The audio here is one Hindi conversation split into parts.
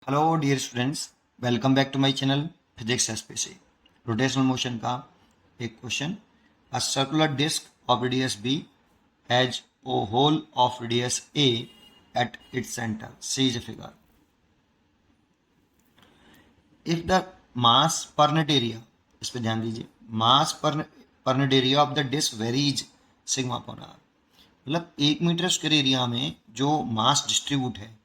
Hello dear students, welcome back to my channel physics SPC. Rotational motion का एक क्वेश्चन। A circular disc of radius B has a hole of radius A at its centre, see is a figure. If the mass per net area, इस पर ध्यान दीजिए, mass per net area of the disc varies sigma upon R. मतलब 1 मीटर स्क्वायर एरिया में जो मास डिस्ट्रीब्यूट है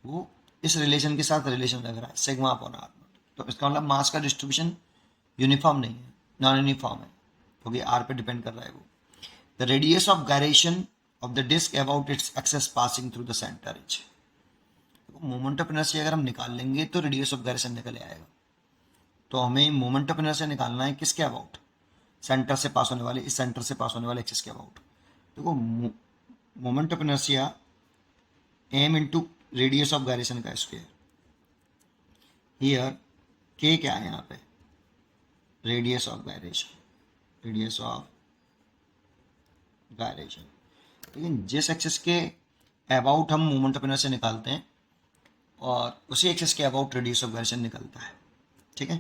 वो इस रिलेशन के साथ रिलेशन लग रहा है, सिग्मा अपॉन आर। तो इसका मतलब मास का डिस्ट्रीब्यूशन यूनिफॉर्म नहीं है, नॉन यूनिफॉर्म है, क्योंकि आर पे डिपेंड कर रहा है वो। The radius of gyration of the disc about its axis passing through the centre is. Moment of inertia अगर हम निकाल लेंगे तो रेडियस ऑफ गायरेशन निकल आएगा। तो हमें मोमेंट ऑफ इनर्शिया निकालना है किसके अबाउट, सेंटर से पास होने वाले, इस सेंटर से पास होने वाले एक्सिस के अबाउट। देखो moment of inertia M into radius of gyration का स्क्वायर। हियर के क्या है यहाँ पे, radius of gyration, radius of gyration. लेकिन जिस एक्सिस के अबाउट हम मोमेंट ऑफ इनर्शिया निकालते हैं और उसी एक्सिस के अबाउट रेडियस ऑफ गायरेशन निकलता है, ठीक है।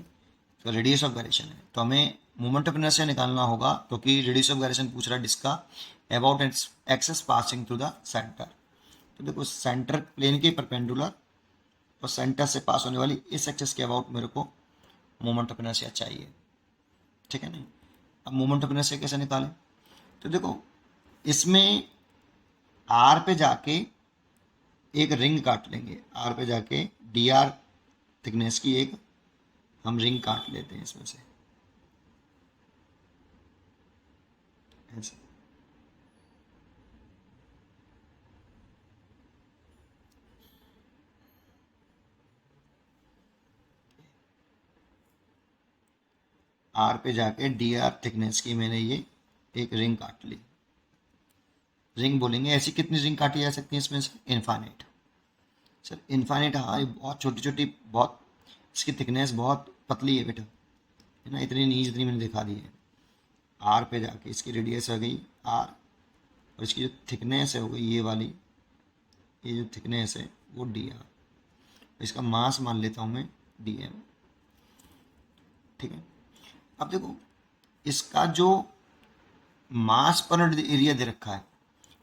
तो रेडियस ऑफ गायरेशन है तो हमें मोमेंट ऑफ इनर्शिया निकालना होगा, क्योंकि रेडियस ऑफ गायरेशन पूछ रहा है डिस्क का about axis passing through the centre. तो देखो सेंटर प्लेन के परपेंडिकुलर और सेंटर से पास होने वाली इस एक्सिस के अबाउट मेरे को मोमेंट ऑफ इनर्शिया चाहिए, ठीक है नहीं। अब मोमेंट ऑफ इनर्शिया कैसे निकालें, तो देखो इसमें आर पे जाके एक रिंग काट लेंगे, आर पे जाके डी आर थिकनेस की एक हम रिंग काट लेते हैं इसमें से ऐसे। आर पे जाके डी आर थिकनेस की मैंने ये एक रिंग काट ली। रिंग बोलेंगे ऐसी कितनी रिंग काटी जा सकती है इसमें से, इनफाइनाइट। सर इनफाइनाइट, हाँ, ये बहुत छोटी छोटी, बहुत इसकी थिकनेस बहुत पतली है बेटा, है ना, इतनी नहीं जितनी मैंने दिखा दी है। आर पे जाके इसकी रेडियस आ गई आर, और इसकी जो थिकनेस है हो गई ये वाली, ये जो थिकनेस है वो डी आर। इसका मास मान लेता हूँ मैं डी एम, ठीक है। अब देखो इसका जो मास पर एरिया दे रखा है,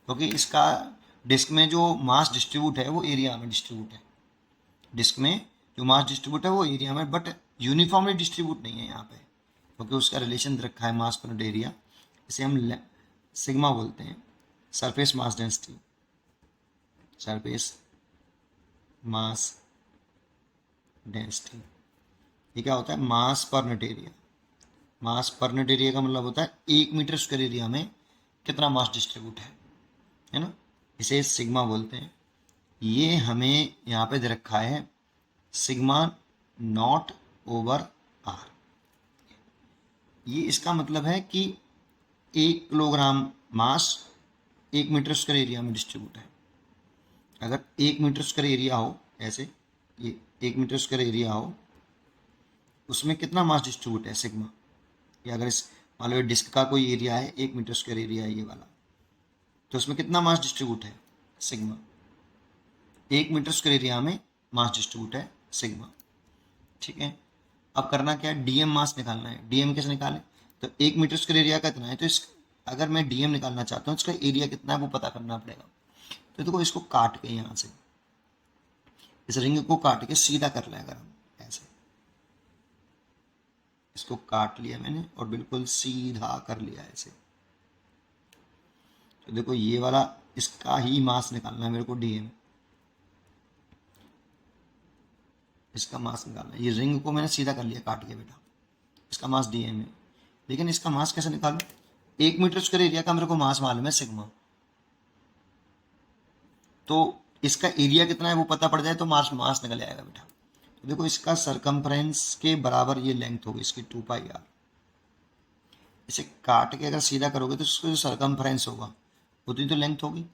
क्योंकि इसका डिस्क में जो मास डिस्ट्रीब्यूट है वो एरिया में डिस्ट्रीब्यूट है, डिस्क में जो मास डिस्ट्रीब्यूट है वो एरिया में, बट यूनिफॉर्मली डिस्ट्रीब्यूट नहीं है यहाँ पे, क्योंकि उसका रिलेशन रखा है मास पर एरिया। इसे हम सिग्मा बोलते हैं, surface mass density, surface mass density. ये क्या होता है, मास पर नेट एरिया। मास पर नेट एरिया का मतलब होता है 1 मीटर स्क्वायर एरिया में कितना मास डिस्ट्रीब्यूट है ना, इसे सिग्मा बोलते हैं। ये हमें यहाँ पे दे रखा है सिग्मा नॉट ओवर आर। ये इसका मतलब है कि 1 kilogram mass 1 metre square area में डिस्ट्रीब्यूट है। अगर 1 मीटर स्क्वायर एरिया हो, ऐसे ये 1 मीटर स्क्वायर एरिया हो, उसमें कितना मास डिस्ट्रीब्यूट है सिग्मा। या अगर इस मान लो डिस्क का कोई एरिया है, 1 मीटर स्क्वायर एरिया है ये वाला, तो उसमें कितना मास डिस्ट्रीब्यूट है सिग्मा। 1 मीटर स्क्वायर एरिया में मास डिस्ट्रीब्यूट है सिग्मा, ठीक है। अब करना क्या है, डीएम मास निकालना है। डीएम कैसे निकालें, तो 1 मीटर स्क्वायर एरिया का इतना है, तो इस अगर मैं डीएम निकालना चाहता हूँ इसका एरिया कितना है वो पता करना पड़ेगा। तो देखो इसको काट के यहाँ से इस रिंग को काट के सीधा कर लें, अगर हम ऐसे इसको काट लिया मैंने और बिल्कुल सीधा कर लिया ऐसे, तो देखो ये वाला इसका ही मास निकालना है मेरे को, डीएम इसका मास निकालना है। ये रिंग को मैंने सीधा कर लिया काट के बेटा, इसका मास डीएम है। लेकिन इसका मास कैसे निकालूं, 1 मीटर स्क्वायर एरिया का मेरे को मास मालूम है सिग्मा, तो इसका एरिया कितना है वो पता पड़ जाए तो मास मास निकल जाएगा बेटा। तो देखो इसका सरकमफ्रेंस के बराबर ये लेंथ होगी इसकी 2πr। इसे काट के अगर सीधा करोगे तो इसका जो सरकमफ्रेंस होगा उतनी तो लेंथ होगी,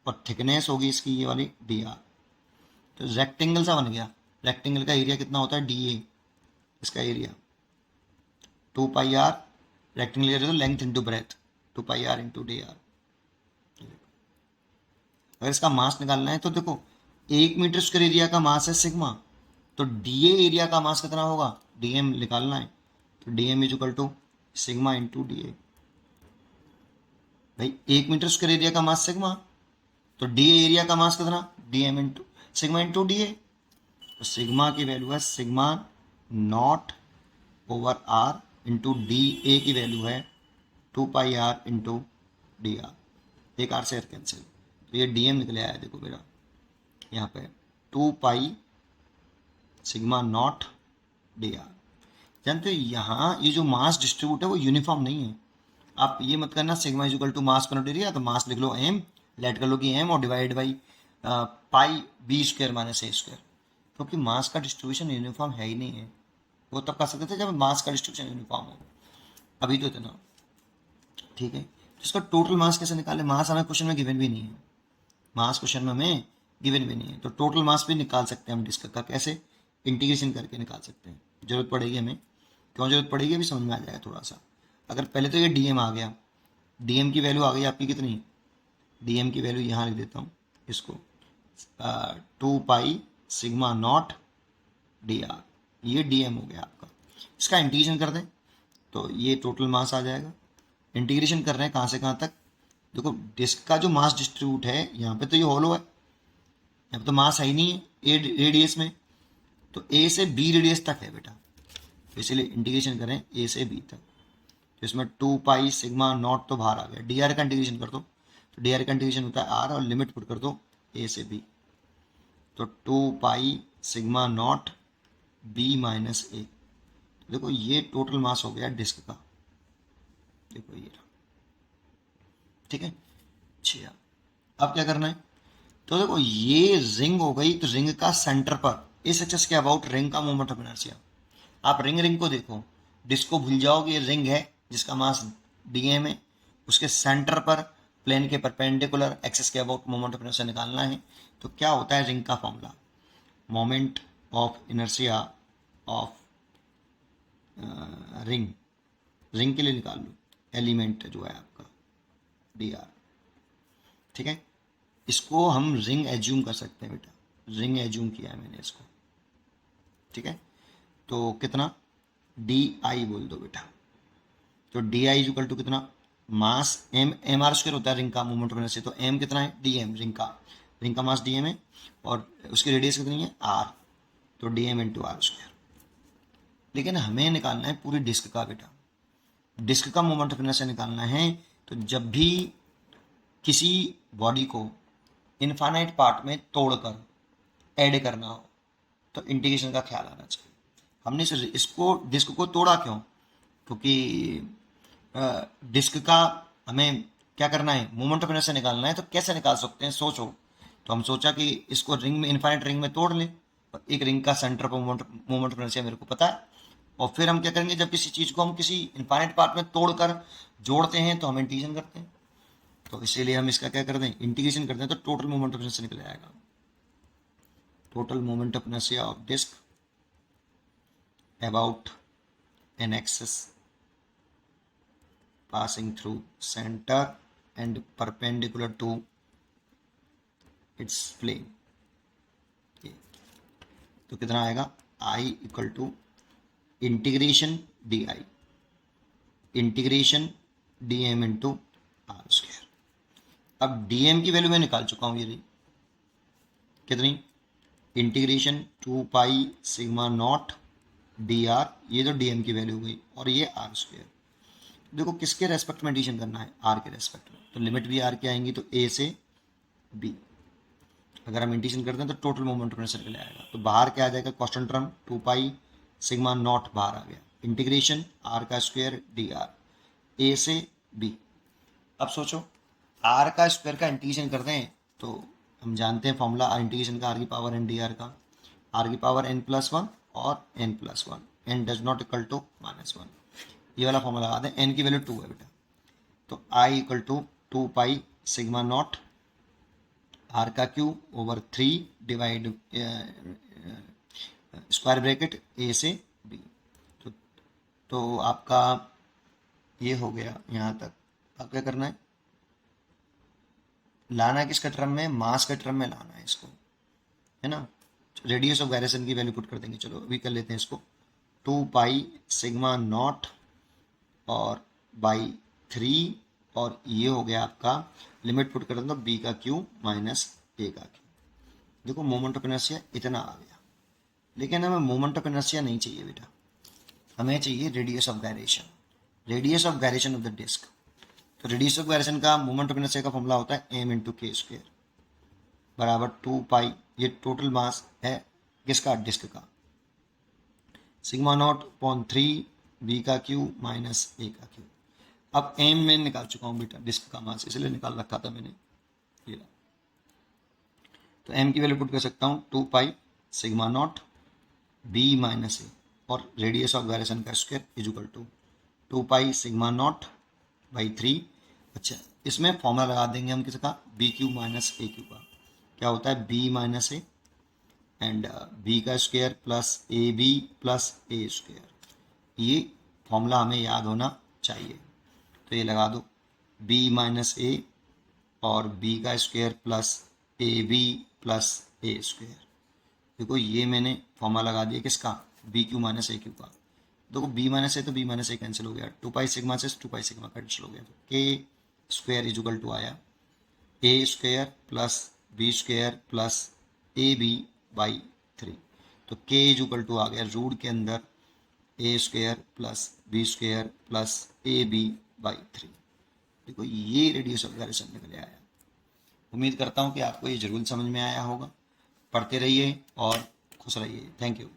और थिकनेस होगी इसकी ये वाली डी आर। तो रेक्टेंगल सा बन गया। रेक्टेंगल का एरिया कितना होता है, डी ए, इसका एरिया 2πr। रेक्टेंगल एरिया तो length into breadth, 2πr into D are. अगर इसका मास निकालना है तो देखो 1 मीटर स्क्वायर एरिया का मास है सिग्मा, तो डीए एरिया का मास कितना होगा, डीएम निकालना है, तो dm is equal to sigma into dA. भाई 1 मीटर स्क्वायर एरिया का मास सिग्मा, तो डीए एरिया का मास कितना, dm into sigma into dA. तो सिग्मा की वैल्यू है sigma naught over R into D A की वैल्यू है 2 pi R into D R. एक आर से आर कैंसिल, तो ये डी एम निकले आया देखो मेरा यहाँ पे 2 pi sigma naught D are. जानते हो यहाँ ये जो मास डिस्ट्रीब्यूट है वो यूनिफॉर्म नहीं है। आप ये मत करना sigma is equal to mass per area, तो मास लिख लो एम, लेट कर लो कि एम, और divide by pi B square minus A square, क्योंकि मास का डिस्ट्रीब्यूशन यूनिफॉर्म है ही नहीं है। वो तब कर सकते थे जब मास का डिस्ट्रीब्यूशन यूनिफॉर्म हो, अभी तो इतना। ठीक है, तो इसका टोटल मास कैसे निकाले, मास हमें क्वेश्चन में गिवन भी नहीं है, मास क्वेश्चन में हमें गिवन भी नहीं है, तो टोटल मास भी निकाल सकते हैं हम डिस्क का, कैसे, इंटीग्रेशन करके निकाल सकते हैं। जरूरत पड़ेगी हमें, क्यों जरूरत पड़ेगी अभी समझ में आ जाएगा थोड़ा सा। अगर पहले तो ये डीएम आ गया, डीएम की वैल्यू आ गई आपकी कितनी, डीएम की वैल्यू यहाँ लिख देता हूँ इसको 2 pi sigma naught D R, ये डीएम हो गया आपका। इसका इंटीग्रेशन कर दें तो ये टोटल मास आ जाएगा। इंटीग्रेशन कर रहे हैं कहाँ से कहाँ तक, देखो डिस्क का जो मास डिस्ट्रीब्यूट है यहाँ पे तो ये हॉलो है, यहाँ पे तो मास है ही नहीं है ए रेडियस में, तो ए से बी रेडियस तक है बेटा, तो इसीलिए इंटीग्रेशन करें ए से बी तक। तो इसमें 2 पाई सिग्मा नॉट तो बाहर आ गया, डी आर का इंटीग्रेशन कर दो, तो डी आर का इंटीग्रेशन होता है आर, और लिमिट पुट कर दो ए से बी, तो 2 pi sigma not B minus A. देखो ये टोटल मास हो गया डिस्क का, देखो ये रहा। ठीक है, अच्छा अब क्या करना है, तो देखो ये रिंग हो गई, तो रिंग का सेंटर पर इस एक्सिस के अबाउट रिंग का मोमेंट ऑफ इनर्शिया। आप रिंग को देखो, डिस्क को भूल जाओ कि ये रिंग है जिसका मास डीएम है, उसके सेंटर पर प्लेन के परपेंडिकुलर एक्सिस के अबाउट मोमेंट ऑफ इनर्शिया निकालना है। तो क्या होता है रिंग का formula, moment of inertia of ring, ring के लिए निकाल लो एलिमेंट जो है आपका डी आर। ठीक है, इसको हम रिंग एज्यूम कर सकते हैं बेटा, रिंग एज्यूम किया है मैंने इसको। ठीक है, तो कितना, डी आई बोल दो बेटा, तो डी आई इक्वल टू कितना, मास एम, एम आर स्क्वायर होता है रिंग का मोमेंट ऑफ इनर्शिया, तो एम कितना है, डी एम, रिंग का मास डी एम है, और उसकी रेडियस कितनी है आर, तो D M into R square. लेकिन हमें निकालना है पूरी डिस्क का बेटा, डिस्क का मोमेंट ऑफ इनर्शिया निकालना है। तो जब भी किसी बॉडी को इनफाइनाइट पार्ट में तोड़कर ऐड करना हो तो इंटीग्रेशन का ख्याल आना चाहिए। हमने इसको डिस्क को तोड़ा क्यों, क्योंकि डिस्क का हमें क्या करना है, मोमेंट ऑफ इनर्शिया निकालना है। तो कैसे निकाल सकते हैं सोचो, तो हम सोचा कि इसको रिंग में, इनफाइनाइट रिंग में तोड़ लें, और एक रिंग का सेंटर पर मोमेंट ऑफ इनर्शिया मेरे को पता है, और फिर हम क्या करेंगे, जब किसी चीज़ को हम किसी इनफाइनाइट पार्ट में तोड़कर जोड़ते हैं तो हम इंटीग्रेशन करते हैं, तो इसीलिए हम इसका क्या कर दें, इंटीग्रेशन करते हैं, तो टोटल मोमेंट ऑफ इनर्शिया निकल आएगा। Total moment of inertia of disc about an axis passing through center and perpendicular to its plane। तो कितना आएगा, I equal to integration D I, integration D M into R square. अब डी एम की वैल्यू मैं निकाल चुका हूँ, ये रही कितनी, integration 2 pi sigma naught D R, ये तो डी एम की वैल्यू हो गई, और ये आर स्क्वायर। देखो किसके रेस्पेक्ट में एडिशन करना है, आर के रेस्पेक्ट में, तो लिमिट भी आर की आएंगी, तो ए से बी अगर हम इंटीग्रेशन करते हैं तो टोटल मोमेंट ऑफ इनर्शिया निकल आएगा। तो बाहर क्या आ जाएगा, constant term 2 pi sigma not बाहर आ गया, इंटीग्रेशन आर का स्क्वायर डी आर, ए से बी। अब सोचो आर का स्क्वायर का इंटीग्रेशन करते हैं तो हम जानते हैं फॉर्मूला आर इंटीग्रेशन का, आर की पावर एन डी आर का, आर की पावर एन प्लस वन और N plus one, N does not equal to -1, ये वाला फॉर्मूला लगा दें। एन की वैल्यू 2 है बेटा, तो I equal to 2 pi sigma not R का cube over 3 divide square bracket A से बी। तो आपका ये हो गया यहाँ तक। अब क्या करना है, लाना है किसका टर्म में, मास के टर्म में लाना है इसको, है ना। रेडियस ऑफ गायरेशन की वैल्यू पुट कर देंगे। चलो अभी कर लेते हैं इसको, 2 पाई सिग्मा नॉट और बाई 3, और ये हो गया आपका, लिमिट पुट कर दें तो बी का क्यू माइनस ए का क्यू। देखो मोमेंट ऑफ इनर्शिया इतना आ गया, लेकिन हमें मोमेंट ऑफ इनर्शिया नहीं चाहिए बेटा, हमें चाहिए radius of gyration, radius of gyration of the disc. तो रेडियस ऑफ गायरेशन का मोमेंट ऑफ इनर्शिया का फॉर्मूला होता है एम इंटू के स्क्वायर बराबर 2 पाई, ये टोटल मास है किसका, डिस्क का, सिग्मा नॉट अपॉन 3 बी का क्यू माइनस ए का क्यू। अब एम में निकाल चुका हूँ बेटा डिस्क का मास, इसलिए निकाल रखा था मैंने, ये ला। तो एम की वैल्यू पुट कर सकता हूँ 2 pi sigma not B minus A, और रेडियस ऑफ गायरेशन का square is equal to 2 pi sigma naught by 3। अच्छा, इसमें फॉर्मूला लगा देंगे हम किसका, B cube minus A cube का। क्या होता है, B minus A and B का square plus A B plus A square. ये फॉर्मूला हमें याद होना चाहिए, तो ये लगा दो, बी माइनस ए और बी का square plus A B plus A square. देखो ये मैंने फॉर्मूला लगा दिया किसका, B cube minus A cube का। देखो बी माइनस ए तो बी माइनस ए कैंसिल हो गया, 2 पाई सिग्मा से 2 पाई सिग्मा कैंसिल हो गया, तो के स्क्वायर इज इक्वल टू आया A square plus B square plus A B by 3। तो के इज इक्वल टू आ गया रूट के अंदर A square plus B square plus A B by 3। देखो ये रेडियस ऑफ गायरेशन निकल आया। उम्मीद करता हूँ कि आपको ये जरूर समझ में आया होगा। पढ़ते रहिए और खुश रहिए। Thank you.